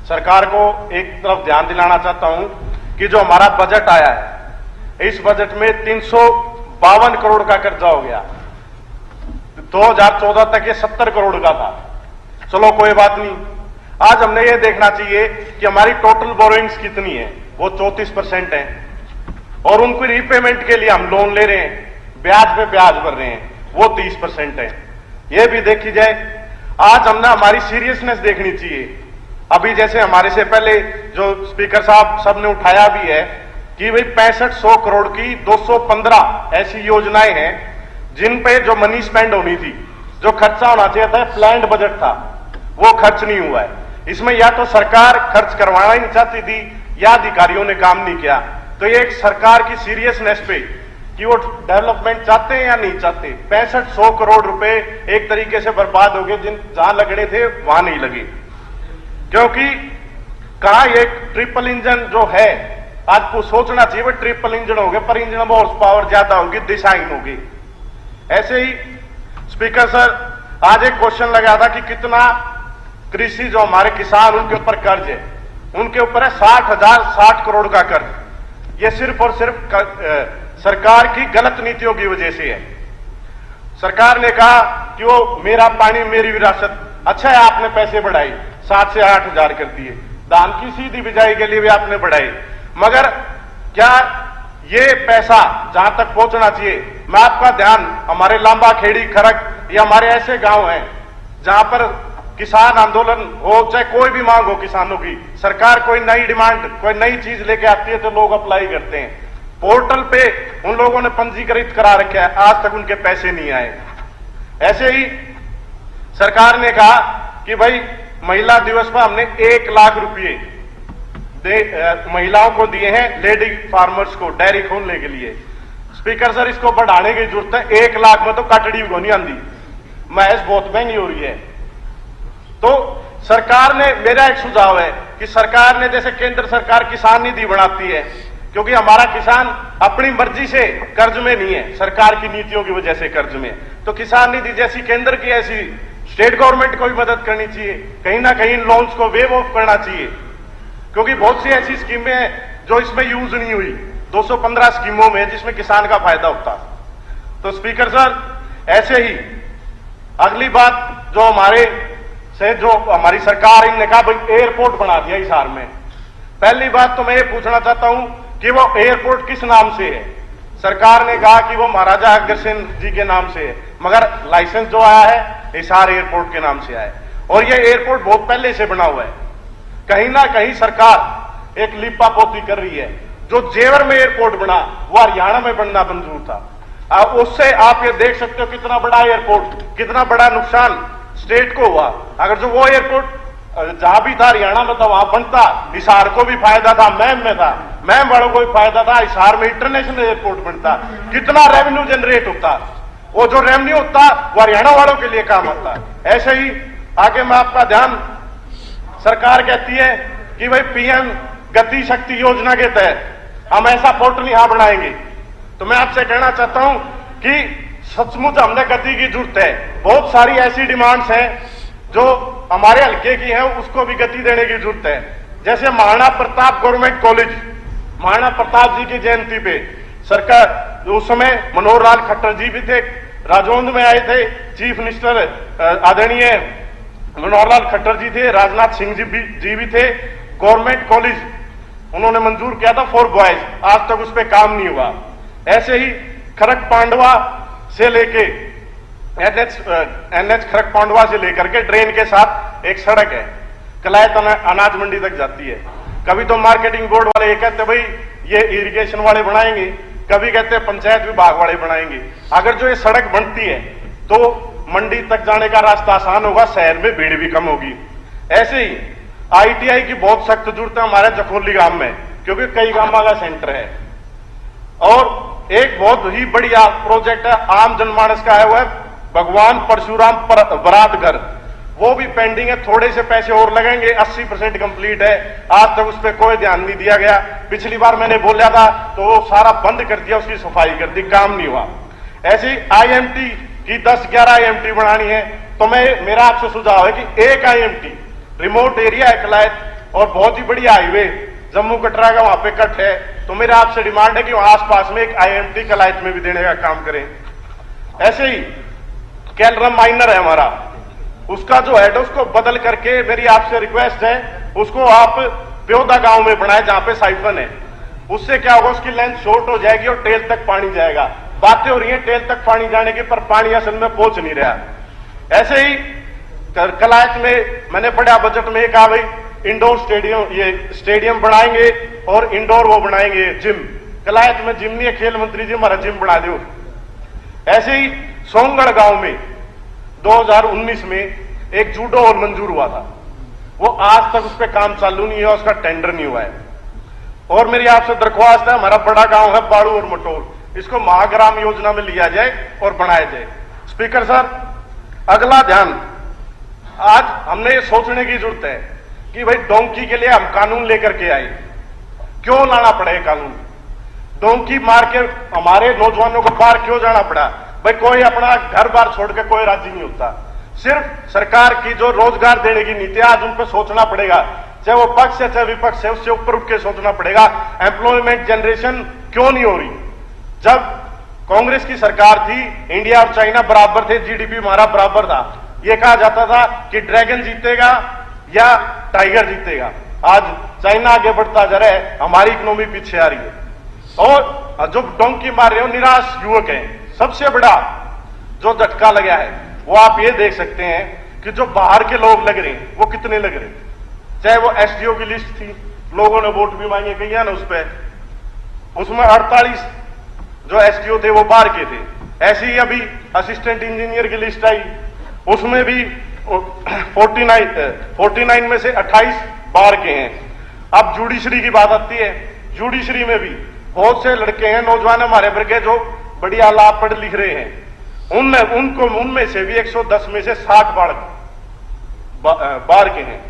सरकार को एक तरफ ध्यान दिलाना चाहता हूं कि जो हमारा बजट आया है, इस बजट में 352 करोड़ का कर्जा हो गया। 2014 तक ये 70 करोड़ का था। चलो कोई बात नहीं, आज हमने ये देखना चाहिए कि हमारी टोटल बोरोइंग्स कितनी है। वो 34% है और उनको रीपेमेंट के लिए हम लोन ले रहे हैं, ब्याज पे ब्याज भर रहे हैं, वो 30% है। ये भी देखी जाए। आज हमने हमारी सीरियसनेस देखनी चाहिए। अभी जैसे हमारे से पहले जो स्पीकर साहब सब ने उठाया भी है कि भाई 6500 करोड़ की 215 ऐसी योजनाएं हैं जिन पे जो मनी स्पेंड होनी थी, जो खर्चा होना चाहिए था, प्लान्ड बजट था, वो खर्च नहीं हुआ है। इसमें या तो सरकार खर्च करवाना ही नहीं चाहती थी या अधिकारियों ने काम नहीं किया। तो ये एक सरकार की सीरियसनेस पे कि वो डेवलपमेंट चाहते हैं या नहीं चाहते। 6500 करोड़ रुपए एक तरीके से बर्बाद हो गए, जहां लगने थे वहां नहीं लगे। क्योंकि कहा एक ट्रिपल इंजन जो है, आपको सोचना चाहिए, वो ट्रिपल इंजन हो गए, पर इंजन में हॉर्स पावर ज्यादा होगी, डिजाइन होगी। ऐसे ही स्पीकर सर, आज एक क्वेश्चन लगा था कि कितना कृषि जो हमारे किसान उनके ऊपर कर्ज है, उनके ऊपर है 60 करोड़ का कर्ज। ये सिर्फ और सिर्फ सरकार की गलत नीतियों की वजह से है। सरकार ने कहा कि वो मेरा पानी मेरी विरासत, अच्छा है आपने पैसे बढ़ाए, 7 से 8 हजार कर दिए, धान की सीधी बिजाई के लिए भी आपने बढ़ाई, मगर क्या ये पैसा जहां तक पहुंचना चाहिए? मैं आपका ध्यान हमारे लांबा खेड़ी खरक या हमारे ऐसे गांव हैं जहां पर किसान आंदोलन हो, चाहे कोई भी मांग हो किसानों की, सरकार कोई नई डिमांड, कोई नई चीज लेके आती है तो लोग अप्लाई करते हैं। पोर्टल पे उन लोगों ने पंजीकृत करा रखा है, आज तक उनके पैसे नहीं आए। ऐसे ही सरकार ने कहा कि भाई महिला दिवस पर हमने 1 लाख रुपए महिलाओं को दिए हैं, लेडी फार्मर्स को डेयरी खोलने के लिए। स्पीकर सर, इसको बढ़ाने की जरूरत है। 1 लाख में तो काटड़ी को नहीं आंदी, महज बहुत महंगी हो रही है। तो सरकार ने, मेरा एक सुझाव है कि सरकार ने, जैसे केंद्र सरकार किसान निधि बनाती है, क्योंकि हमारा किसान अपनी मर्जी से कर्ज में नहीं है, सरकार की नीतियों की वजह से कर्ज में, तो किसान निधि जैसी केंद्र की ऐसी स्टेट गवर्नमेंट को भी मदद करनी चाहिए। कहीं ना कहीं लोन्स को वेव ऑफ करना चाहिए, क्योंकि बहुत सी ऐसी स्कीमें हैं जो इसमें यूज नहीं हुई। 215 स्कीमों में जिसमें किसान का फायदा होता। तो स्पीकर सर, ऐसे ही अगली बात जो हमारे से जो हमारी सरकार, इनने कहा भाई एयरपोर्ट बना दिया हिसार में। पहली बात तो मैं ये पूछना चाहता हूं कि वो एयरपोर्ट किस नाम से है? सरकार ने कहा कि वो महाराजा अग्रसेन जी के नाम से है, मगर लाइसेंस जो आया है हिसार एयरपोर्ट के नाम से आया है, और ये एयरपोर्ट बहुत पहले से बना हुआ है। कहीं ना कहीं सरकार एक लिपा पोती कर रही है। जो जेवर में एयरपोर्ट बना वो हरियाणा में बनना मंजूर था। उससे आप ये देख सकते हो कितना बड़ा एयरपोर्ट, कितना बड़ा नुकसान स्टेट को हुआ। अगर जो वो एयरपोर्ट जहां भी था हरियाणा में था वहां बनता, हिसार को भी फायदा था, मैम में था, मैम वालों को भी फायदा था, हिसार में इंटरनेशनल एयरपोर्ट बनता, कितना रेवेन्यू जनरेट होता, वो जो रेवेन्यू होता वो हरियाणा वालों के लिए काम आता। ऐसे ही आगे मैं आपका ध्यान, सरकार कहती है कि भाई पीएम गति शक्ति योजना के तहत हम ऐसा पोर्टल यहां बनाएंगे। तो मैं आपसे कहना चाहता हूं कि सचमुच हमने गति की जरूरत है। बहुत सारी ऐसी डिमांड्स हैं जो हमारे हल्के की हैं, उसको भी गति देने की जरूरत है। जैसे महाराणा प्रताप गवर्नमेंट कॉलेज, महाराणा प्रताप जी की जयंती पे सरकार, उस समय मनोहर लाल खट्टर जी भी थे, राजौंद में आए थे, चीफ मिनिस्टर आदरणीय मनोहर लाल खट्टर जी थे, राजनाथ सिंह जी भी थे। गवर्नमेंट कॉलेज उन्होंने मंजूर किया था फॉर बॉयज, आज तक उस पर काम नहीं हुआ। ऐसे ही खरक पांडवा से लेके एनएच खरक पांडवा से लेकर के ट्रेन के साथ एक सड़क है, कलायत अनाज मंडी तक जाती है। कभी तो मार्केटिंग बोर्ड वाले ये कहते भाई ये इरिगेशन वाले बनाएंगे, कभी कहते हैं पंचायत विभाग वाले बनाएंगे। अगर जो ये सड़क बनती है तो मंडी तक जाने का रास्ता आसान होगा, शहर में भीड़ भी कम होगी। ऐसे ही आईटीआई की बहुत सख्त जरूरत है हमारे जखोली गांव में, क्योंकि कई गांव का सेंटर है। और एक बहुत ही बढ़िया प्रोजेक्ट है, आम जनमानस का है, वो है भगवान परशुराम बरात घर, वो भी पेंडिंग है, थोड़े से पैसे और लगेंगे, 80% कंप्लीट है। आज तक उस पर कोई ध्यान नहीं दिया गया। पिछली बार मैंने बोला था तो वो सारा बंद कर दिया, उसकी सफाई कर दी, काम नहीं हुआ। ऐसे ही आईएमटी की 10-11 आईएमटी बनानी है, तो मेरा आपसे सुझाव है कि एक आईएमटी रिमोट एरिया है कलायत, और बहुत ही बड़ी हाईवे जम्मू कटरा का वहां पे कट है, तो मेरा आपसे डिमांड है कि वहां आसपास में एक IMT कलायत में भी देने का काम करें। ऐसे ही कैलरम माइनर है हमारा, उसका जो हेड है उसको बदल करके मेरी आपसे रिक्वेस्ट है उसको आप प्योदा गांव में बनाए जहां पे साइफन है। उससे क्या होगा, उसकी लेंथ शॉर्ट हो जाएगी और टेल तक पानी जाएगा। बातें हो रही है टेल तक पानी जाने की, पर पानी असल में पहुंच नहीं रहा। ऐसे ही कलायत में मैंने पढ़ा बजट में कहा भाई इंडोर स्टेडियम, ये स्टेडियम बनाएंगे और इंडोर वो बनाएंगे जिम। कलायत में जिम नहीं है, खेल मंत्री जी हमारा जिम बना दो। ऐसे ही सोनगढ़ गांव में 2019 में एक जूडो हॉल मंजूर हुआ था, वो आज तक उस पर काम चालू नहीं हुआ, उसका टेंडर नहीं हुआ है। और मेरी आपसे दरख्वास्त है, हमारा बड़ा गांव है बाड़ू और मटोल, इसको महाग्राम योजना में लिया जाए और बनाया जाए। स्पीकर सर, अगला ध्यान, आज हमने ये सोचने की जरूरत है कि भाई डोंकी के लिए हम कानून लेकर के आए, क्यों लाना पड़े कानून? डोंकी मार के हमारे नौजवानों को बाहर क्यों जाना पड़ा? भाई कोई अपना घर बार छोड़ के कोई राजी नहीं होता। सिर्फ सरकार की जो रोजगार देने की नीति आज उन पर सोचना पड़ेगा, चाहे वो पक्ष है चाहे विपक्ष है, उससे ऊपर उठ के सोचना पड़ेगा। एम्प्लॉयमेंट जनरेशन क्यों नहीं हो रही? जब कांग्रेस की सरकार थी, इंडिया और चाइना बराबर थे, GDP हमारा बराबर था, ये कहा जाता था कि ड्रैगन जीतेगा या टाइगर जीतेगा। आज चाइना आगे बढ़ता जा रहा है, हमारी इकोनॉमी पीछे आ रही है। और जो डोंकी मार रहे हो निराश युवक हैं। सबसे बड़ा जो झटका लगा है वो आप ये देख सकते हैं कि जो बाहर के लोग लग रहे हैं वो कितने लग रहे हैं। चाहे वो SDO की लिस्ट थी, लोगों ने वोट भी मांगे, गई है ना उस पर, उसमें 48 जो SDO थे वो बाहर के थे। ऐसे ही अभी असिस्टेंट इंजीनियर की लिस्ट आई, उसमें भी 49 में से 28 बाहर के हैं। अब जुडिशरी की बात आती है, जुडिशरी में भी बहुत से लड़के हैं नौजवान हमारे वर्ग जो बढ़िया लाभ पढ़ लिख रहे हैं, उनमें से भी 110 में से 60 बाहर के हैं।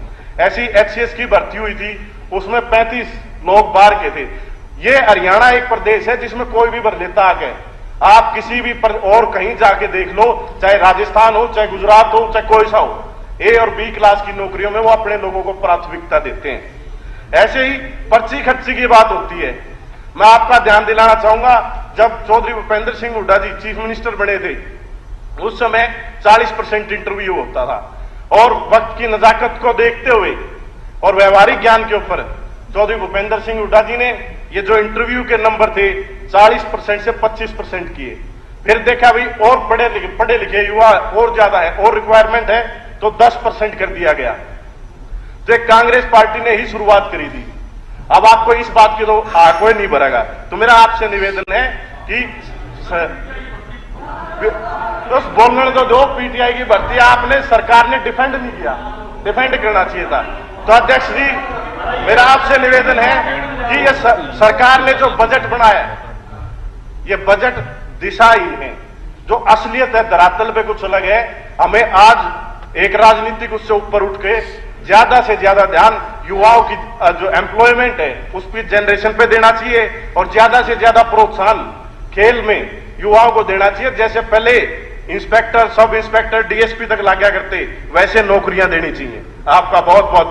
ऐसी HCS की भर्ती हुई थी, उसमें 35 लोग बाहर के थे। ये हरियाणा एक प्रदेश है जिसमें कोई भी भर लेता आगे, आप किसी भी और कहीं जाके देख लो, चाहे राजस्थान हो चाहे गुजरात हो चाहे कोई सा हो, A और B क्लास की नौकरियों में वो अपने लोगों को प्राथमिकता देते हैं। ऐसे ही पर्ची खर्ची की बात होती है, मैं आपका ध्यान दिलाना चाहूंगा, जब चौधरी भूपेंद्र सिंह हुड्डा जी चीफ मिनिस्टर बने थे उस समय 40% इंटरव्यू होता था, और वक्त की नजाकत को देखते हुए और व्यवहारिक ज्ञान के ऊपर चौधरी भूपेंद्र सिंह हुड्डा जी ने ये जो इंटरव्यू के नंबर थे 40% से 25% किए। फिर देखा भाई और पढ़े लिखे युवा और ज्यादा है और रिक्वायरमेंट है तो 10% कर दिया गया। तो कांग्रेस पार्टी ने ही शुरुआत करी थी। अब आपको इस बात की तो कोई नहीं भरेगा, तो मेरा आपसे निवेदन है कि तो बोलने तो दो, PTI की भर्ती आपने सरकार ने डिफेंड नहीं किया, डिफेंड करना चाहिए था। तो अध्यक्ष जी, मेरा आपसे निवेदन है कि ये सरकार ने जो बजट बनाया, ये बजट दिशाहीन है, जो असलियत है धरातल पे कुछ अलग है। हमें आज एक राजनीतिक उससे ऊपर उठ के ज्यादा से ज्यादा ध्यान युवाओं की जो एम्प्लॉयमेंट है उस पर जनरेशन पे देना चाहिए, और ज्यादा से ज्यादा प्रोत्साहन खेल में युवाओं को देना चाहिए। जैसे पहले इंस्पेक्टर, सब इंस्पेक्टर, DSP तक लाया करते, वैसे नौकरियां देनी चाहिए। आपका बहुत बहुत